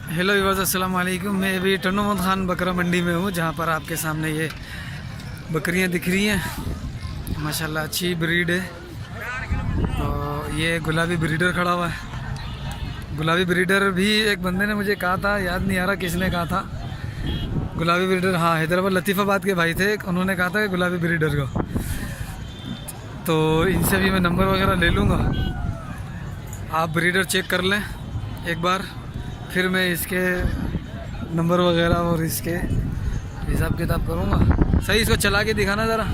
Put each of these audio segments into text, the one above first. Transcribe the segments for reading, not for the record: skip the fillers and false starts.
Hello viewers, अस्सलाम वालेकुम। मैं अभी टन्नू मोहम्मद खान बकरा मंडी में हूँ, जहाँ पर आपके सामने ये बकरियाँ दिख रही हैं। माशाल्लाह अच्छी ब्रीड है। तो ये गुलाबी ब्रीडर खड़ा हुआ है। गुलाबी ब्रीडर भी एक बंदे ने मुझे कहा था, याद नहीं आ रहा किसने कहा था। गुलाबी ब्रीडर, हाँ, हैदराबाद लतीफ़ाबाद के भाई थे, उन्होंने कहा था कि गुलाबी ब्रीडर का। तो इनसे भी मैं नंबर वगैरह ले लूँगा, आप ब्रीडर चेक कर लें एक बार, फिर मैं इसके नंबर वगैरह और इसके हिसाब किताब करूँगा। सही, इसको चला के दिखाना ज़रा।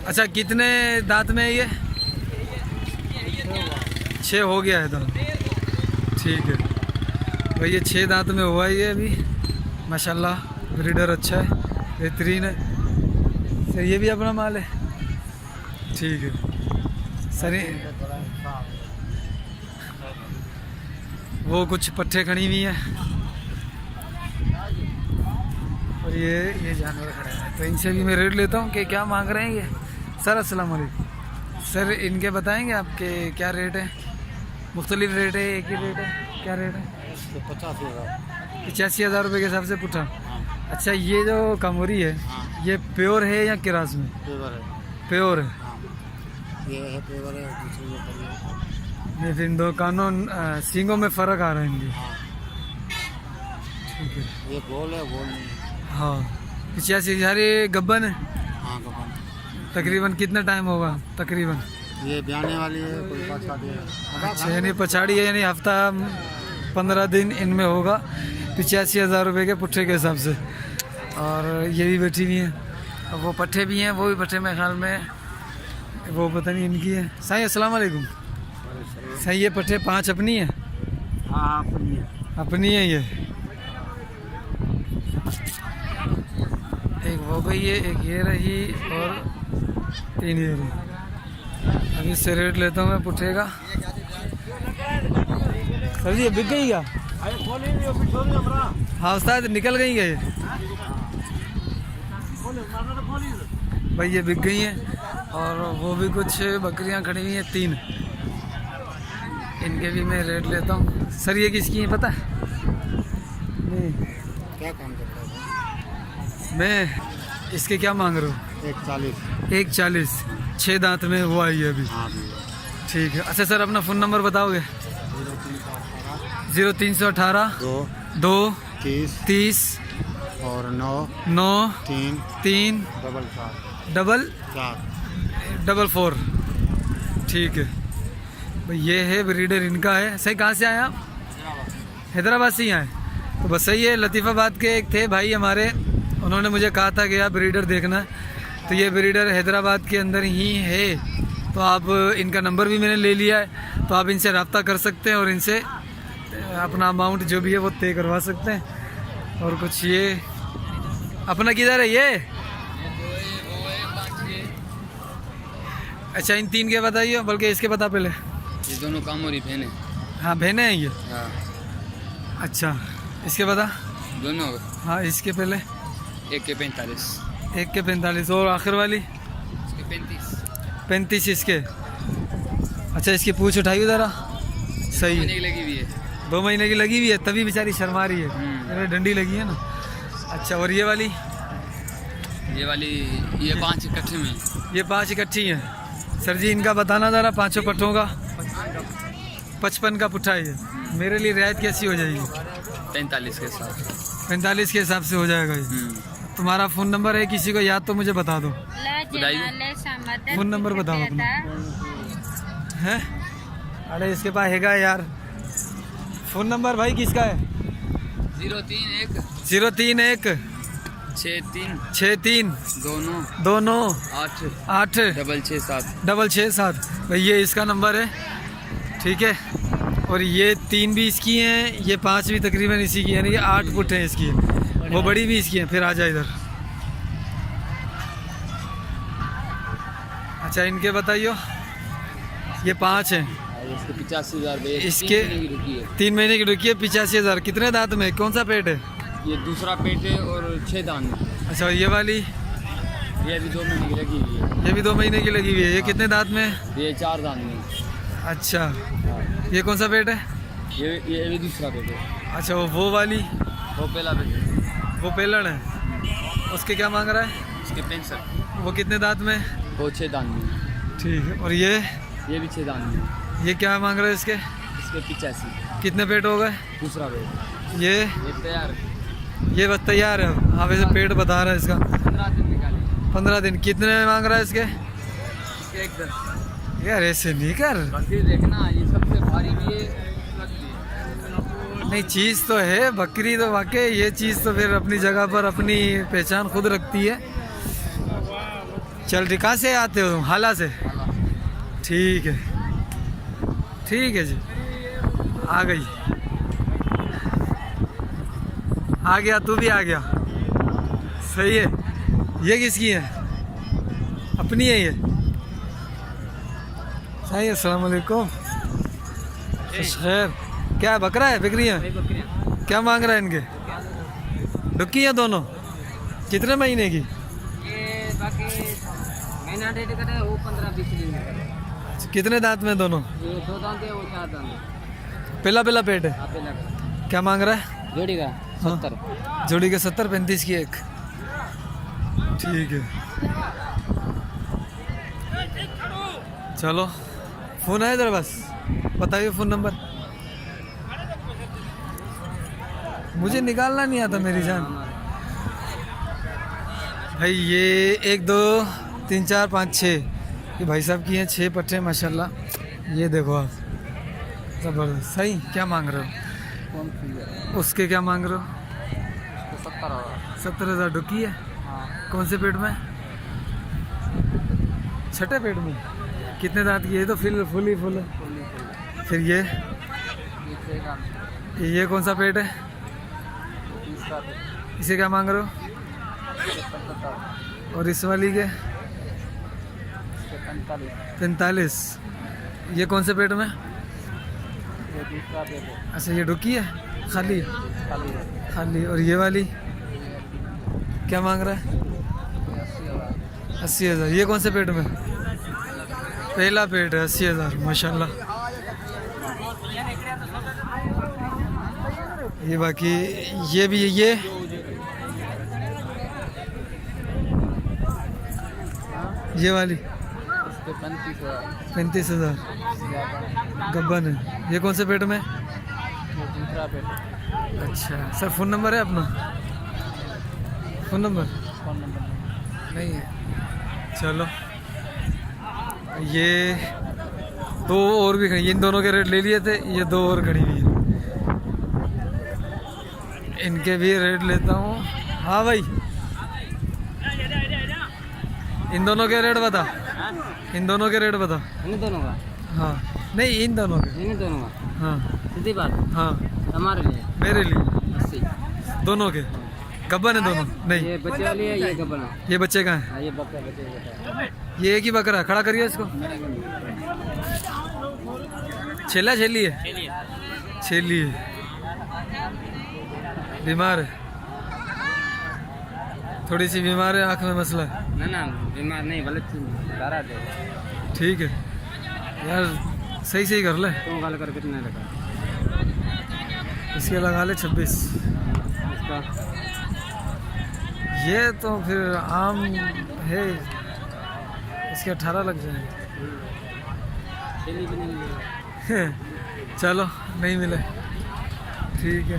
अच्छा, कितने दांत में है ये? 6 हो गया है दांत। ठीक है भाई, ये 6 दांत में हुआ है ये अभी। माशाल्लाह ब्रीडर अच्छा है, बेहतरीन है सर। ये भी अपना माल है। ठीक है सर। वो कुछ पट्टे खड़ी हुई हैं और ये जानवर खड़े हैं। तो इनसे भी मैं रेट लेता हूँ कि क्या मांग रहे हैं ये। सर अस्सलाम वालेकुम। सर इनके बताएंगे आपके क्या रेट है? मुख्तलिफ रेट है, एक ही रेट है? क्या रेट है? 85,000 रुपये के हिसाब से पुट्ठा। अच्छा, ये जो कामोरी है ये प्योर है या किरास में? प्योर है। ये है प्योर है, ये फिर दो कानों सींगों में फ़र्क आ रहा है इनकी। ठीक है, ये गोल है, गोल नहीं। हाँ 85,000 ये गब्बन है। हाँ गबन। तकरीबन कितना टाइम होगा तकरीबन? ये ब्याने वाली है, कोई पछाड़ी है। अच्छा, यानी पछाड़ी है, यानी हफ्ता 15 दिन इनमें होगा। 85,000 रुपये के पुट्ठे के हिसाब से। और ये भी बैठी हुई हैं, और वो पट्ठे भी हैं, वो भी पट्ठे मेरे ख्याल में वो पता नहीं इनकी है। साईं अस्सलाम वालेकुम। सही, ये पट्ठे 5 अपनी है? हाँ अपनी है। अपनी है ये। एक वो गई है, एक ये रही और 3 ये रही। अभी इससे रेट लेता हूँ मैं पुट्ठे का। सर जी ये बिक गई क्या? हाँ उस्ताद, निकल गई है ये भाई, ये बिक गई हैं। और वो भी कुछ बकरियां खड़ी हुई हैं 3, इनके भी मैं रेट लेता हूँ। सर ये किसकी है पता है? नहीं, क्या काम करता है? मैं इसके क्या मांग रहा हूँ? 140। 140। 6 दांत में हुआ है ये अभी। हाँ ठीक है। अच्छा सर, अपना फ़ोन नंबर बताओगे? 0318 2 30 और 9 9 3 3 4 4। ठीक है भाई, ये है ब्रीडर इनका है। सही, कहाँ से आए आप? हैदराबाद से ही आए। तो बस सही है, लतीफ़ाबाद के एक थे भाई हमारे, उन्होंने मुझे कहा था कि यार ब्रीडर देखना। तो ये ब्रीडर हैदराबाद के अंदर ही है। तो आप इनका नंबर भी मैंने ले लिया है, तो आप इनसे रब्ता कर सकते हैं और इनसे अपना अमाउंट जो भी है वो तय करवा सकते हैं। और कुछ ये अपना किधर है ये? अच्छा, इन 3 के बताइए, बल्कि इसके बता पहले। ये दोनों काम हो रही बहन है। हाँ बहने हैं ये। हाँ अच्छा, इसके बता। दोनों। हाँ इसके पहले। एक के 45। एक के 45 और आखिर वाली? इसके 35। 35 इसके। अच्छा, इसकी पूछ उठाइए ज़रा। सही है, लगी हुई है। 2 महीने की लगी हुई है, तभी बेचारी शर्मा रही है। अरे डंडी लगी है ना। अच्छा, और ये वाली? ये 5 इकट्ठे में। ये 5 इकट्ठी हैं। सर जी इनका बताना ज़रा, 5 पट्ठों का 55 का पुट्ठा है ये। मेरे लिए रियायत कैसी हो जाएगी? 45 के साथ। 45 के हिसाब से हो जाएगा ये। तुम्हारा फ़ोन नंबर है किसी को याद तो मुझे बता दो। फ़ोन नंबर बताओ अपना। हैं? अरे इसके पास हैगा यार फ़ोन नंबर भाई, किसका है? 031 63 दोनों 8 667 भाई, ये इसका नंबर है। ठीक है, और ये 3 भी इसकी हैं, ये 5 भी तकरीबन इसी की है। यानी ये 8 फुट हैं इसकी, वो बड़ी भी इसकी हैं। फिर आ जाए इधर। अच्छा, इनके बताइए। ये 5 हैं। इसके 85,000। इसके 3 महीने की रुकी है, 85,000। कितने दांत में, कौन सा पेट है? ये दूसरा पेट है और 6 दांत में। अच्छा, ये वाली? ये भी 2 महीने की लगी हुई है। ये भी 2 महीने की लगी हुई है। ये कितने दांत में? ये 4 दांत में। अच्छा, ये कौन सा पेट है? ये भी दूसरा पेट है। अच्छा वो वाली वो पहला पेट है। वो पेलड़ है, उसके क्या मांग रहा है? उसके 65। वो कितने दांत में? वो 6 दांत में। ठीक है। और ये भी 6 दांत में। ये क्या मांग रहा है इसके? इसके 85। कितने पेट हो गए? दूसरा पेट ये तैयार। ये बस तैयार है। आप ऐसे पेट बता रहा है इसका 15 दिन निकाले। 15 दिन। कितने मांग रहा है इसके? इसके 110। यार ऐसे नहीं कर। बकरी देखना, ये सबसे भारी भी है। नहीं चीज़ तो है बकरी, तो वाकई ये चीज़ तो फिर अपनी जगह पर अपनी पहचान खुद रखती है। चल ठीक, कहाँ से आते हो तुम? हाला से? ठीक है जी, आ गई। आ गया, तू भी आ गया, सही है। ये किसकी है? अपनी है ये? सही है। अस्सलाम वालेकुम। खैर, क्या है? बकरा है? बकरी है? क्या मांग रहा है इनके? डुक्की है दोनों? कितने महीने की? ये बाकी महीना डेढ़ का है, वो 15-20 दिन का है। कितने दांत में दोनों? ये 2 दांत है, वो 4 दांत है। पहला पेट है। आप लगा क्या मांग रहा है? जोड़ी का 70। जोड़ी के 70, 35 की एक। ठीक है, चलो। फ़ोन है इधर? बस बताइए फ़ोन नंबर। मुझे निकालना नहीं आता मेरी जान। भाई ये 1 2 3 4 5 6, ये भाई साहब की हैं 6 पट्टे माशाल्लाह। ये देखो आप, ज़बरदस्त। सही। क्या मांग रहे हो? उसके क्या मांग रहे हो? 70,000। डुकी है? कौन से पेट में? छठे पेट में। कितने दांत की है? तो फुल ही फुल है। फिर ये कौन सा पेट है? इसे क्या मांग रहे हो? और इस वाली के? 45। ये कौन से पेट में? अच्छा ये डुकी है? खाली? और ये वाली क्या मांग रहा है? 80,000। ये कौन से पेट में? पहला पेट है। 80,000 माशाल्लाह। ये बाकी ये भी है। ये वाली 35,000 गब्बन है। ये कौन से पेट में? दूसरा पेट। अच्छा सर, फ़ोन नंबर है अपना? फ़ोन नंबर नहीं है? चलो, ये 2 और भी खड़ी। इन दोनों के रेट ले लिए थे, ये 2 और खड़ी हुई है। इनके भी रेट लेता हूँ। हाँ भाई, इन दोनों के रेट बता। इन दोनों के रेट बता। इन दोनों का? हाँ नहीं, इन दोनों के। इन दोनों का? हाँ सीधी बात। हाँ, हमारे लिए? मेरे लिए 80। दोनों के गब्बन है दोनों? नहीं, ये बच्चे वाली है, ये गब्बन है। ये बच्चे कहाँ हैं? ये बच्चे बच्चे। ये एक ही बकरा है। खड़ा करिए इसको। छेला छेली है? छेली है। बीमार है, थोड़ी सी बीमार है, आँख में मसला है। ना बीमार नहीं, गलत चीज दारा दे। ठीक है यार, सही कर ले। तुम गाल कर कितने लगा? इसके लगा ले 26। इसका ये तो फिर आम है, इसके 18 लग जाएंगे। चली भी नहीं मिली। चलो, नहीं मिले, ठीक है।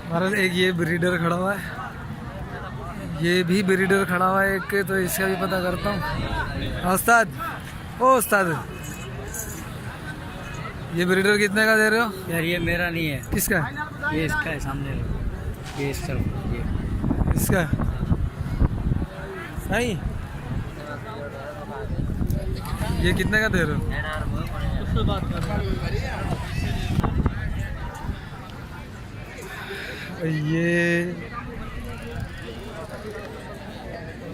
हमारा एक ये ब्रीडर खड़ा हुआ है, ये भी ब्रीडर खड़ा हुआ है एक, तो इसका भी पता करता हूँ। उस्ताद, ओ उस्ताद, ये ब्रीडर कितने का दे रहे हो? यार ये मेरा नहीं है। किसका? ये इसका है, सामने ये इसका। इसका सही। ये कितने का दे रहे हो? उससे बात कर। ये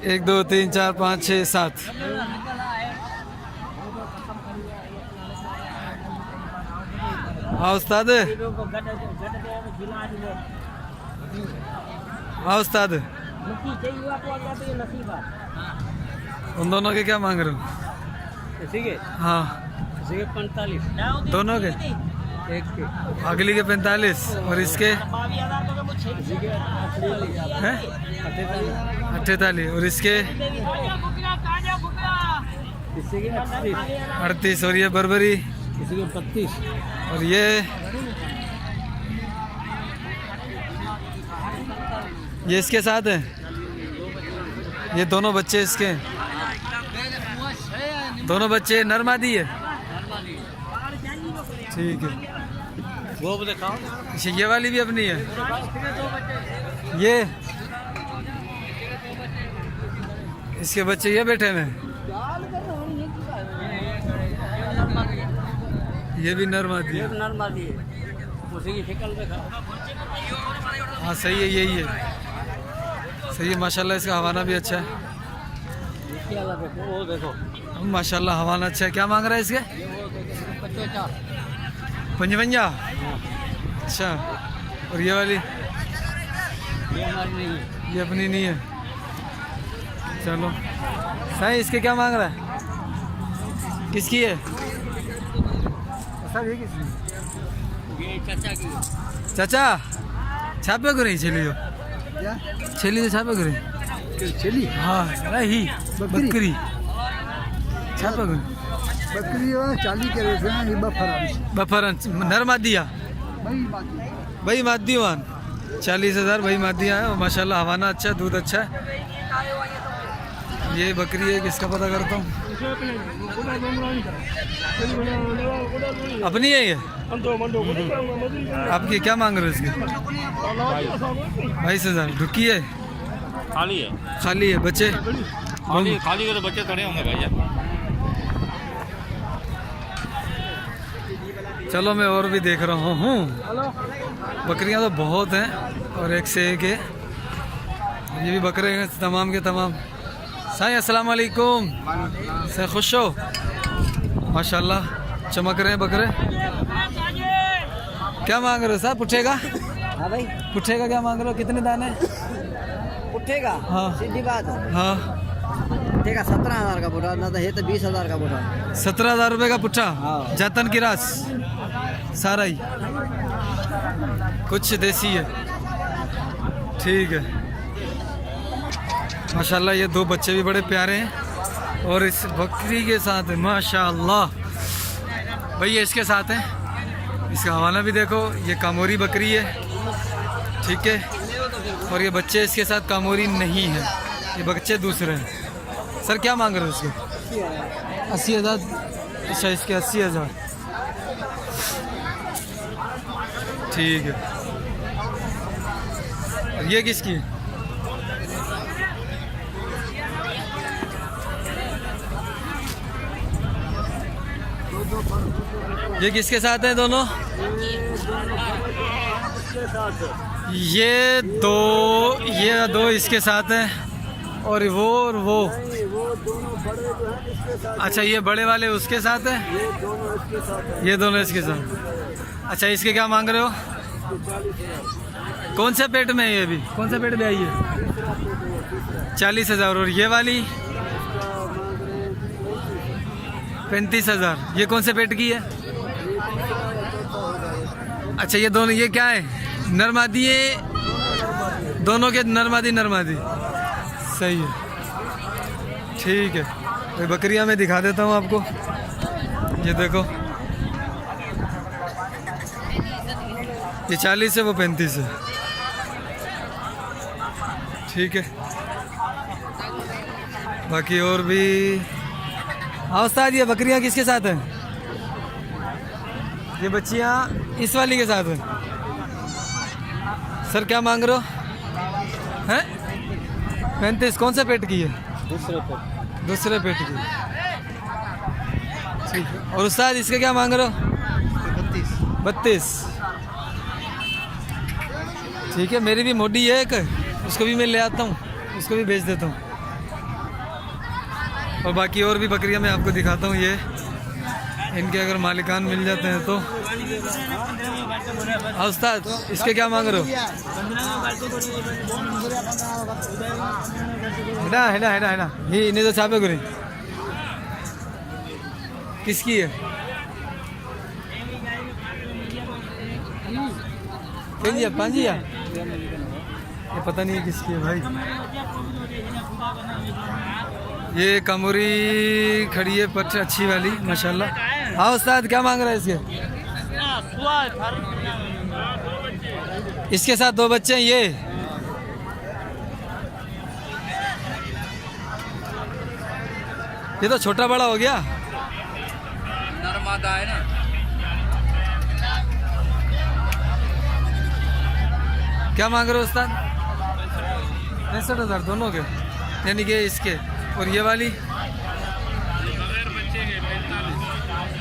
1 2 3 4 5 6 7। हाँ उस्ताद, हाँ उस्ताद, उन दोनों के क्या मांग रहे हो? ठीक है। हाँ किसी के 45 दोनों के? एक के अगली के 45 और इसके किसी के 48 हैं 48 और इसके किसी के 38 और ये बर्बरी किसी के 32 और ये इसके साथ है। ये दोनों बच्चे इसके दोनों बच्चे नर मादी है। ठीक है। वो दिखाओ अच्छा ये वाली भी अपनी है। ये इसके बच्चे ये बैठे में ये भी नर मादी है। नॉर्मली है उसी की शक्ल दिखाओ। हाँ सही है यही है। सही है माशाल्लाह। इसका हवाना भी अच्छा है। वो देखो माशाल्लाह हवाना अच्छा है। क्या मांग रहा है इसके? 55। अच्छा और ये वाली ये हमारी नहीं है। ये अपनी नहीं है। चलो सही। इसके क्या मांग रहा है? किसकी है? सब ये किसकी? ये चाचा की है। चाचा छापे को नहीं छेली हो छेली तो छापे को नहीं चली हाँ ही बकरी छापे को बकरी 40 के रेट है। ये बफरन नर मादिया भाई मादियान 40,000 भाई मादिया है। और माशाल्लाह हवाना अच्छा है दूध अच्छा है। ये बकरी है किसका पता करता हूँ। अपनी है ये? आपकी क्या मांग रहे हो इसकी? 22,000। रुकी है खाली है। खाली है बच्चे खाली के तो बच्चे थोड़े होंगे भैया। चलो मैं और भी देख रहा हूँ। बकरियां तो बहुत हैं और एक से एक है। ये भी बकरे हैं तमाम के तमाम। साईं अस्सलाम वालेकुम। से खुश हो? माशाल्लाह चमक रहे हैं बकरे। क्या मांग रहे हो साहब? पुट्ठेगा? हाँ भाई पुट्ठेगा क्या मांग रहे हो? कितने दाने? उठेगा हाँ सीधी बात है। हाँ उठेगा 17,000 का बुढ़ा ना तो है तो 20,000 का बुढ़ा। 17,000 रुपये का पुट्ठा हाँ। जातन की रास सारा ही कुछ देसी है। ठीक है माशाल्लाह। ये दो बच्चे भी बड़े प्यारे हैं और इस बकरी के साथ है माशाल्लाह। भाई ये इसके साथ है। इसका हवाला भी देखो। ये कामोरी बकरी है ठीक है। और ये बच्चे इसके साथ कामोरी नहीं है। ये बच्चे दूसरे हैं। सर क्या मांग रहे हो इसके? 80,000। अच्छा इसके 80,000। ठीक है। और ये किसकी है? ये किसके साथ है दोनों? ये दो इसके साथ हैं और वो अच्छा ये बड़े वाले उसके साथ है। ये दोनों इसके साथ। अच्छा इसके क्या मांग रहे हो? कौन से पेट में है ये भी? कौन सा पेट में आई है? 40,000। और ये वाली 35,000। ये कौन से पेट की है? अच्छा ये दोनों ये क्या है? नरमादी है दोनों के? नरमादी सही है ठीक है। तो बकरियां मैं दिखा देता हूँ आपको। ये देखो ये 40 है वो 35 है। ठीक है बाकी और भी। हाँ उस्ताद ये बकरियां किसके साथ हैं? ये बच्चियां इस वाली के साथ हैं। सर क्या मांग रहे हो? हैं 35। कौन सा पेट की है? दूसरे पेट की। ठीक है। और उस्ताद इसके क्या मांग रहे हो? 32। ठीक है मेरी भी मोटी है एक, उसको भी मैं ले आता हूँ, उसको भी बेच देता हूँ। और बाकी और भी बकरियां मैं आपको दिखाता हूँ। ये इनके अगर मालिकान मिल जाते हैं तो। हाँ उस्ताद इसके क्या मांग रहे हो? है ना ये इन्हें तो छापे करें किसकी है? क्या पांजिया? ये पता नहीं किसकी है भाई। ये कमोरी खड़ी है पट अच्छी वाली माशाल्लाह। हाँ उस्ताद क्या मांग रहा है इसके? इसके साथ 2 बच्चे हैं ये तो छोटा बड़ा हो गया। नर्मदा है ना। क्या मांग रहे हो उस्ताद? 65,000 दोनों के, यानी कि इसके और ये वाली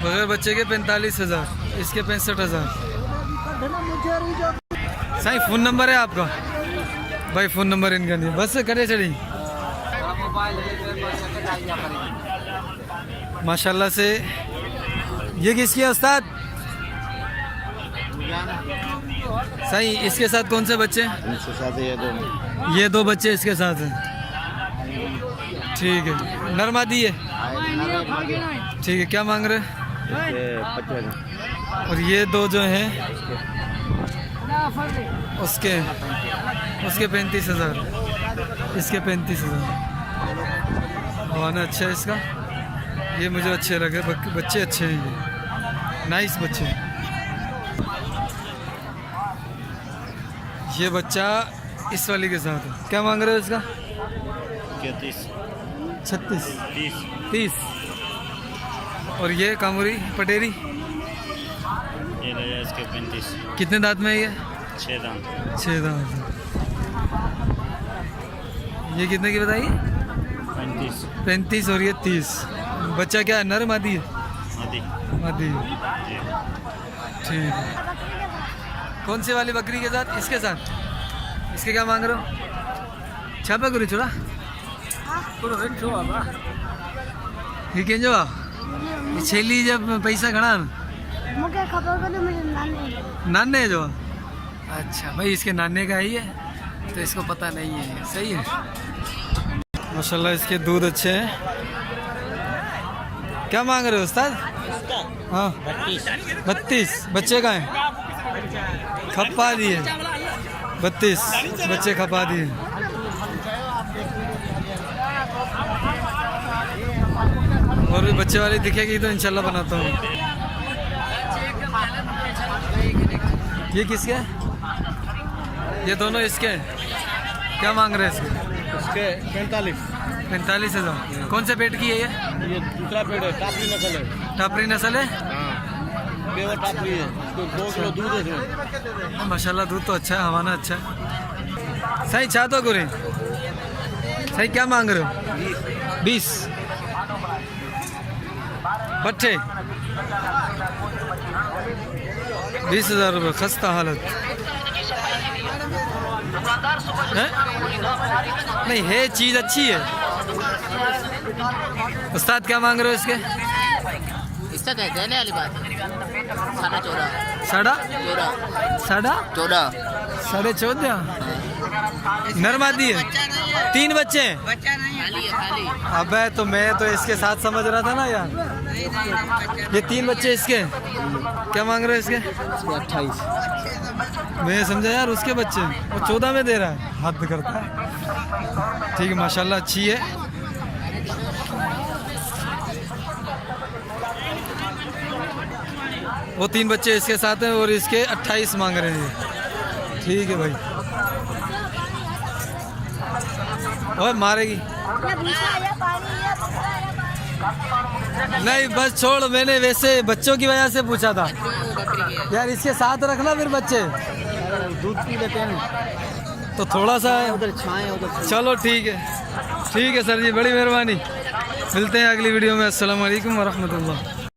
बगैर बच्चे के 45,000, इसके 65,000। सही फ़ोन नंबर है आपका भाई? फ़ोन नंबर इनका नहीं, बस करे चढ़ी माशाल्लाह से। ये किसकी है उस्ताद? सही। इसके साथ कौन से बच्चे? ये 2 बच्चे इसके साथ हैं। ठीक है, नरमादी है। ठीक है, क्या मांग रहे? और ये 2 जो हैं उसके 35,000, इसके 35,000। हवाना अच्छा है इसका, ये मुझे अच्छे लगे, बच्चे अच्छे हैं, ये नाइस बच्चे। ये बच्चा इस वाली के साथ है। क्या मांग रहे हो इसका? 36, 30। और ये कामुरी पटेरी ये ले जाए इसके 35। कितने दांत में है ये? 6 दांत। 6 दांत। ये कितने की बताइए? 35 और ये 30। बच्चा क्या है, नर मादी है? मादी। ठीक है। कौन सी वाली बकरी के साथ? इसके साथ। इसके क्या मांग रहे हो? छापा करी छोड़ा ठीक है। जो छेली जब पैसा खड़ा नाने जो। अच्छा भाई, इसके नाने का ही है तो इसको पता नहीं है। सही है माशाल्लाह। इसके दूध अच्छे हैं। क्या मांग रहे हो उस्ताद? हाँ 32। बच्चे का है? खपा दिए 32 बच्चे खपा दिए। और भी बच्चे वाली दिखेगी तो इंशाल्लाह बनाता हूँ। ये किसके है? ये दोनों इसके हैं। क्या मांग रहे हैं इसके? इसके 45,000। कौन से पेट की है ये? दूसरा पेड़ है, टापरी नस्ल है। टापरी नस्ल है? पेवर टापरी है। 2 किलो दूध है इसमें। माशाल्लाह दूध तो अच्छा है, हवाना अच्छा है। सही चाह तो गुरे। सही क्या मांग रहे हो? 20 बट्टे 20,000 रुपये। खस्ता हालत है? नहीं है, चीज़ अच्छी है। उस्ताद क्या मांग रहे हो इसके? इससे देने वाली बात है। 14.5। साढ़ा 14। 14.5 नरमादी है। 3 बच्चे हैं। अबे तो मैं तो इसके साथ समझ रहा था ना यार। ये 3 बच्चे इसके। क्या मांग रहे हैं इसके? 28। मैं समझा यार उसके बच्चे, वो 14 में दे रहा है, हद करता है। ठीक है माशाल्लाह अच्छी है। वो 3 बच्चे इसके साथ हैं और इसके 28 मांग रहे हैं। ठीक है भाई। और मारेगी नहीं, बस छोड़। मैंने वैसे बच्चों की वजह से पूछा था यार। इसके साथ रखना फिर बच्चे दूध पी लेते हैं तो थोड़ा सा उधर छाए उधर। चलो ठीक है सर जी, बड़ी मेहरबानी। मिलते हैं अगली वीडियो में। अस्सलाम वालेकुम वरहमतुल्लाह।